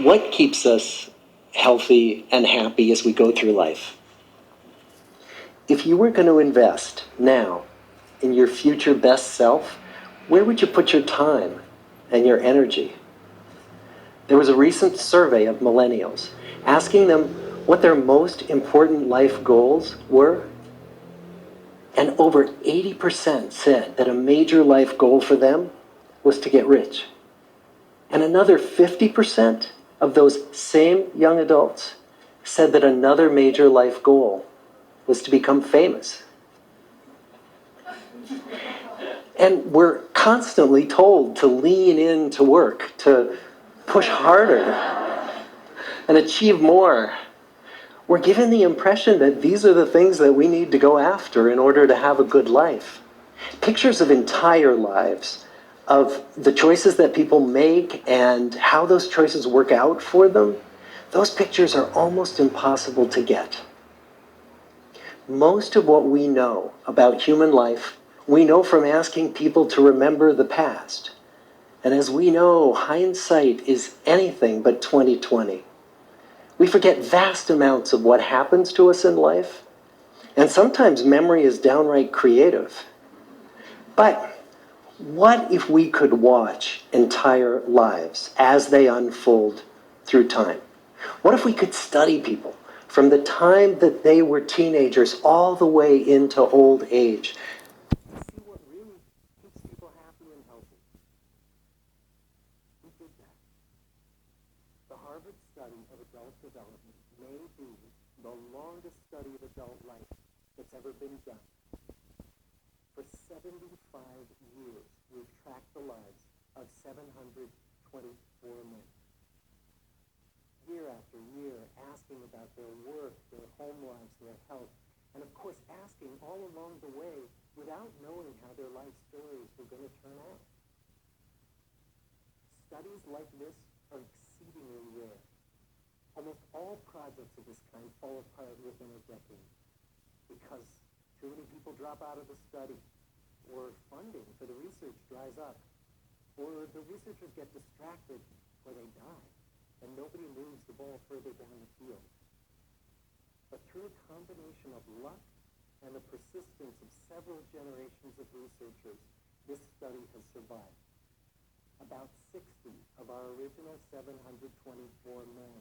what keeps us healthy and happy as we go through life? If you were going to invest now in your future best self, where would you put your time and your energy? There was a recent survey of millennials asking them what their most important life goals were. And over 80% said that a major life goal for them was to get rich. And another 50% of those same young adults said that another major life goal was to become famous. And we're constantly told to lean into work, to push harder and achieve more. We're given the impression that these are the things that we need to go after in order to have a good life. Pictures of entire lives, of the choices that people make and how those choices work out for them, those pictures are almost impossible to get. Most of what we know about human life, we know from asking people to remember the past. And as we know, hindsight is anything but 20/20. We forget vast amounts of what happens to us in life, and sometimes memory is downright creative. But what if we could watch entire lives as they unfold through time? What if we could study people from the time that they were teenagers all the way into old age? See what really keeps people happy and healthy. Who did that? The Harvard study of adult development may be the longest study of adult life that's ever been done. For 75 years, we've tracked the lives of 724 men. Year after year, asking about their work, their home lives, their health, and of course asking all along the way without knowing how their life stories were going to turn out. Studies like this are exceedingly rare. Almost all projects of this kind fall apart within a decade because too many people drop out of the study, or funding for the research dries up, or the researchers get distracted, or they die, and nobody moves the ball further down the field. But through a combination of luck and the persistence of several generations of researchers, this study has survived. About 60 of our original 724 men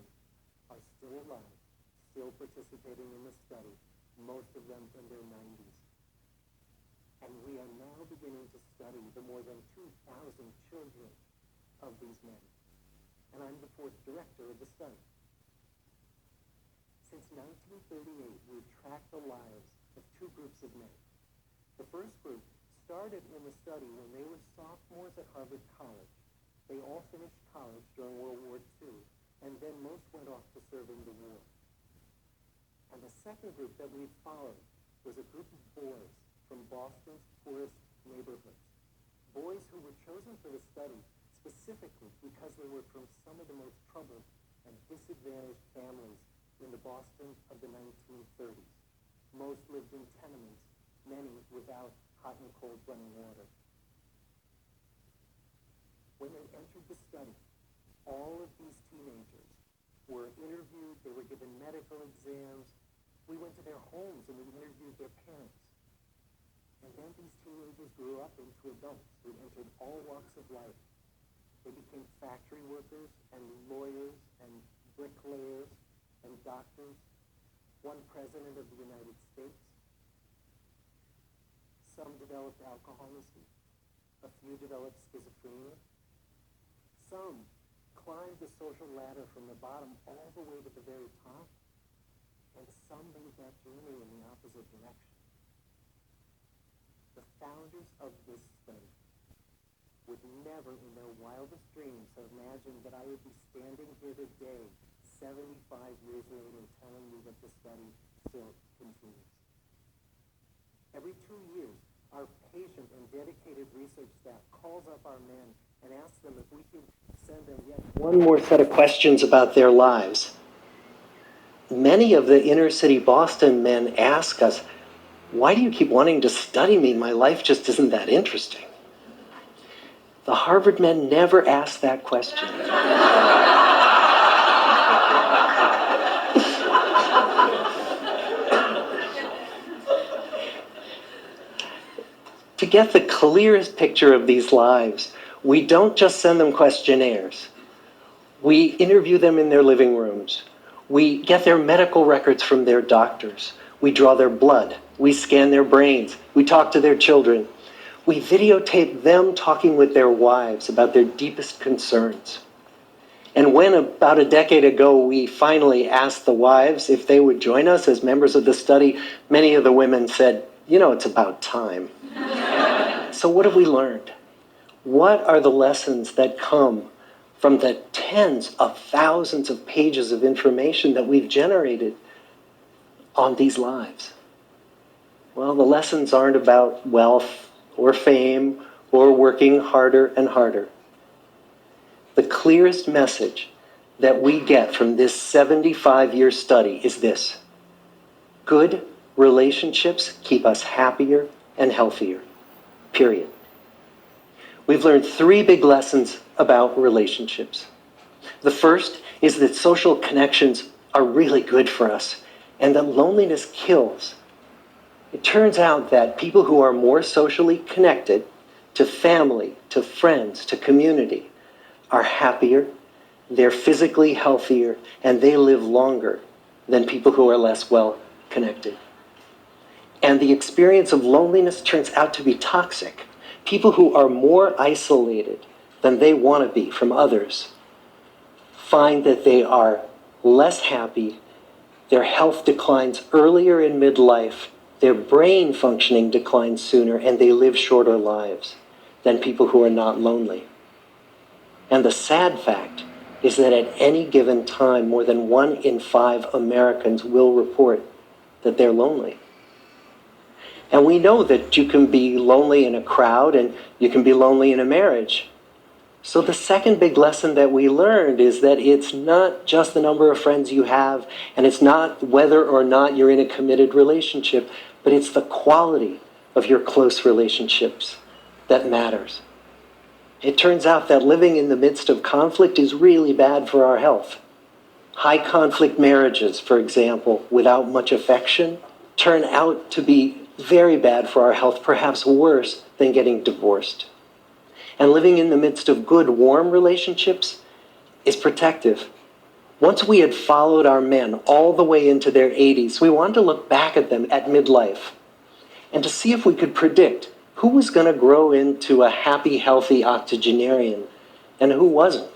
are still alive, still participating in the study, most of them in their 90s. And we are now beginning to study the more than 2,000 children of these men. And I'm the fourth director of the study. Since 1938, we've tracked the lives of two groups of men. The first group started in the study when they were sophomores at Harvard College. They all finished college during World War II, and then most went off to serve in the war. And the second group that we followed was a group of boys from Boston's poorest neighborhoods. Boys who were chosen for the study specifically because they were from some of the most troubled and disadvantaged families in the Boston of the 1930s. Most lived in tenements, many without hot and cold running water. When they entered the study, all of these teenagers were interviewed, they were given medical exams. We went to their homes and we interviewed their parents. And then these teenagers grew up into adults who entered all walks of life. They became factory workers and lawyers and bricklayers and doctors. One president of the United States. Some developed alcoholism. A few developed schizophrenia. Some climbed the social ladder from the bottom all the way to the very top. And some made that journey in the opposite direction. The founders of this study would never in their wildest dreams have imagined that I would be standing here today, 75 years later, telling you that the study still continues. Every 2 years, our patient and dedicated research staff calls up our men and asks them if we can send them yet one more set of questions about their lives. Many of the inner city Boston men ask us, "Why do you keep wanting to study me? My life just isn't that interesting." The Harvard men never asked that question. To get the clearest picture of these lives, we don't just send them questionnaires. We interview them in their living rooms. We get their medical records from their doctors. We draw their blood. We scan their brains. We talk to their children. We videotape them talking with their wives about their deepest concerns. And when about a decade ago we finally asked the wives if they would join us as members of the study, many of the women said, "You know, it's about time." So what have we learned? What are the lessons that come from the tens of thousands of pages of information that we've generated on these lives? Well, the lessons aren't about wealth or fame or working harder and harder. The clearest message that we get from this 75-year study is this: good relationships keep us happier and healthier, period. We've learned 3 big lessons about relationships. The first is that social connections are really good for us and that loneliness kills. It turns out that people who are more socially connected to family, to friends, to community are happier, they're physically healthier, and they live longer than people who are less well connected. And the experience of loneliness turns out to be toxic. People who are more isolated than they want to be from others find that they are less happy, their health declines earlier in midlife, their brain functioning declines sooner, and they live shorter lives than people who are not lonely. And the sad fact is that at any given time, more than 1 in 5 Americans will report that they're lonely. And we know that you can be lonely in a crowd and you can be lonely in a marriage. So the second big lesson that we learned is that it's not just the number of friends you have, and it's not whether or not you're in a committed relationship, but it's the quality of your close relationships that matters. It turns out that living in the midst of conflict is really bad for our health. High conflict marriages, for example, without much affection, turn out to be very bad for our health, perhaps worse than getting divorced. And living in the midst of good, warm relationships is protective. Once we had followed our men all the way into their 80s, we wanted to look back at them at midlife and to see if we could predict who was going to grow into a happy, healthy octogenarian and who wasn't.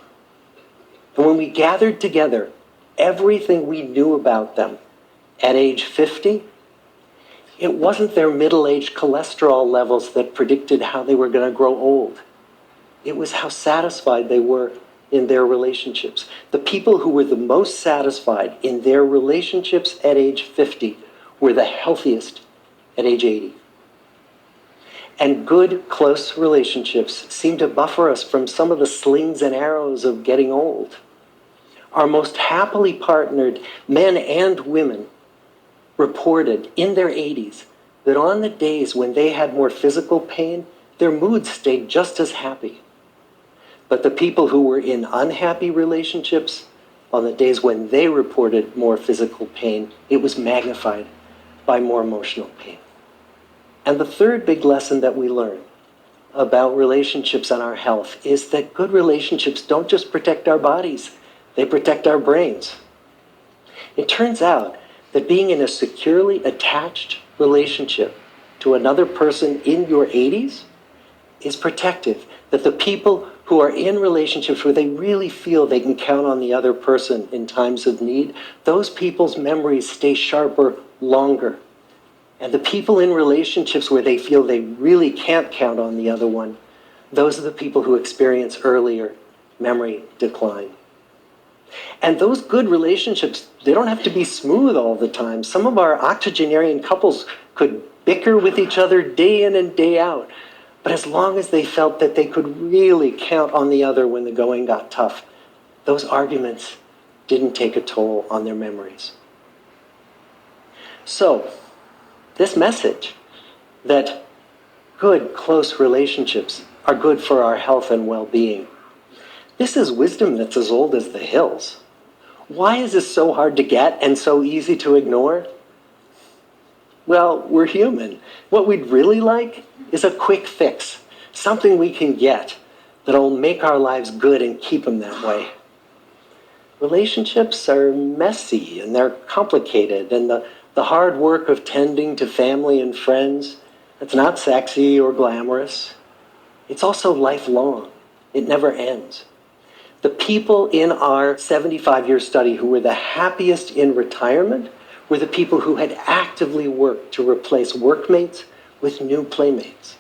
And when we gathered together everything we knew about them at age 50, it wasn't their middle-aged cholesterol levels that predicted how they were going to grow old. It was how satisfied they were in their relationships. The people who were the most satisfied in their relationships at age 50 were the healthiest at age 80. And good, close relationships seem to buffer us from some of the slings and arrows of getting old. Our most happily partnered men and women reported in their 80s that on the days when they had more physical pain, their moods stayed just as happy. But the people who were in unhappy relationships, on the days when they reported more physical pain, it was magnified by more emotional pain. And the third big lesson that we learn about relationships and our health is that good relationships don't just protect our bodies, they protect our brains. It turns out that being in a securely attached relationship to another person in your 80s is protective. That the people who are in relationships where they really feel they can count on the other person in times of need, those people's memories stay sharper longer. And the people in relationships where they feel they really can't count on the other one, those are the people who experience earlier memory decline. And those good relationships, they don't have to be smooth all the time. Some of our octogenarian couples could bicker with each other day in and day out. But as long as they felt that they could really count on the other when the going got tough, those arguments didn't take a toll on their memories. So, this message that good, close relationships are good for our health and well-being, this is wisdom that's as old as the hills. Why is this so hard to get and so easy to ignore? Well, we're human. What we'd really like is a quick fix, something we can get that'll make our lives good and keep them that way. Relationships are messy and they're complicated, and the hard work of tending to family and friends, it's not sexy or glamorous. It's also lifelong. It never ends. The people in our 75-year study who were the happiest in retirement were the people who had actively worked to replace workmates with new playmates.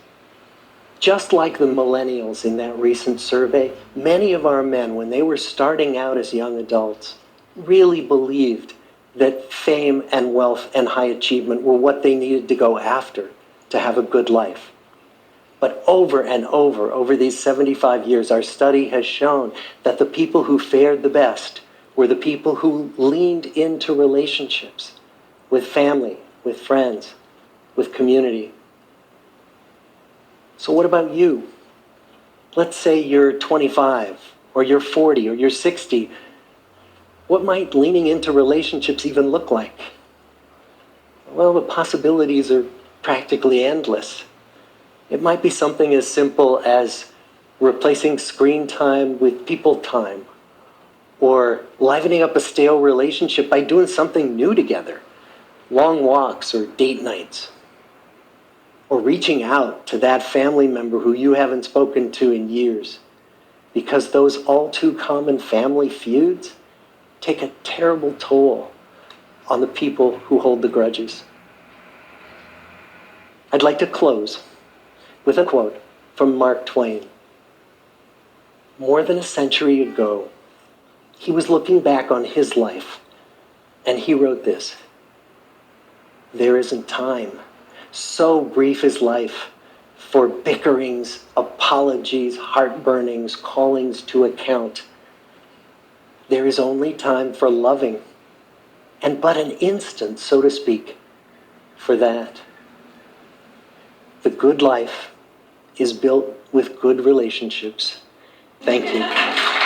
Just like the millennials in that recent survey, many of our men, when they were starting out as young adults, really believed that fame and wealth and high achievement were what they needed to go after to have a good life. But over and over these 75 years, our study has shown that the people who fared the best were the people who leaned into relationships with family, with friends, with community. So what about you? Let's say you're 25, or you're 40, or you're 60. What might leaning into relationships even look like? Well, the possibilities are practically endless. It might be something as simple as replacing screen time with people time, or livening up a stale relationship by doing something new together, long walks or date nights, or reaching out to that family member who you haven't spoken to in years, because those all too common family feuds take a terrible toll on the people who hold the grudges. I'd like to close with a quote from Mark Twain. More than a century ago, he was looking back on his life, and he wrote this: "There isn't time, so brief is life, for bickerings, apologies, heartburnings, callings to account. There is only time for loving, and but an instant, so to speak, for that. The good life is built with good relationships." Thank you.